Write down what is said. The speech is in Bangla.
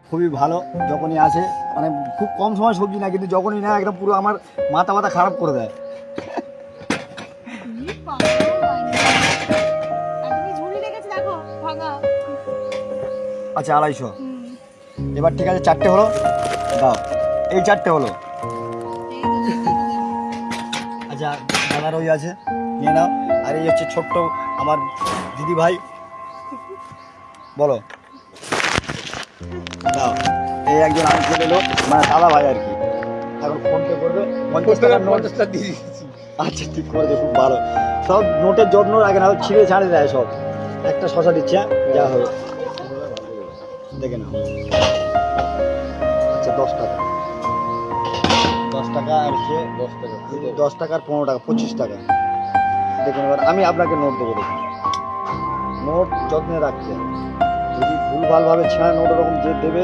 খুবই ভালো যখনই আসে, মানে খুব কম সময় সবজি না, কিন্তু যখনই না একদম পুরো আমার মাথা মাথা খারাপ করে দেয়। আচ্ছা 250। এবার ঠিক আছে, 4টে হলো, দাও এই 4টে হলো। আচ্ছা দাদার ওই আছে, নিয়ে নাও। আর এই হচ্ছে ছোট্ট আমার দিদি ভাই, বলো দাও। এই একজন আনতে এলো, মানে দাদা ভাই আর কি। এখন ফোনপে করবে, 50 টাকার নোট। 50টা দিয়ে দিয়েছি। আচ্ছা ঠিক করে দে, খুব ভালো। সব নোটের যত্ন রাখে না, ছিঁড়ে ছাড়ে দেয় সব। একটা শশা দিচ্ছে, যা হবে দেখে নাও। আচ্ছা 10 টাকা, 10 টাকা আর হচ্ছে 10 টাকা 10 টাকা আর 15 টাকা, 25 টাকা। দেখুন এবার আমি আপনাকে নোট দেবো, দেখুন নোট যত্নে রাখতে হবে। যদি ভুলভালভাবে ছেঁড়া নোট ওরকম যে দেবে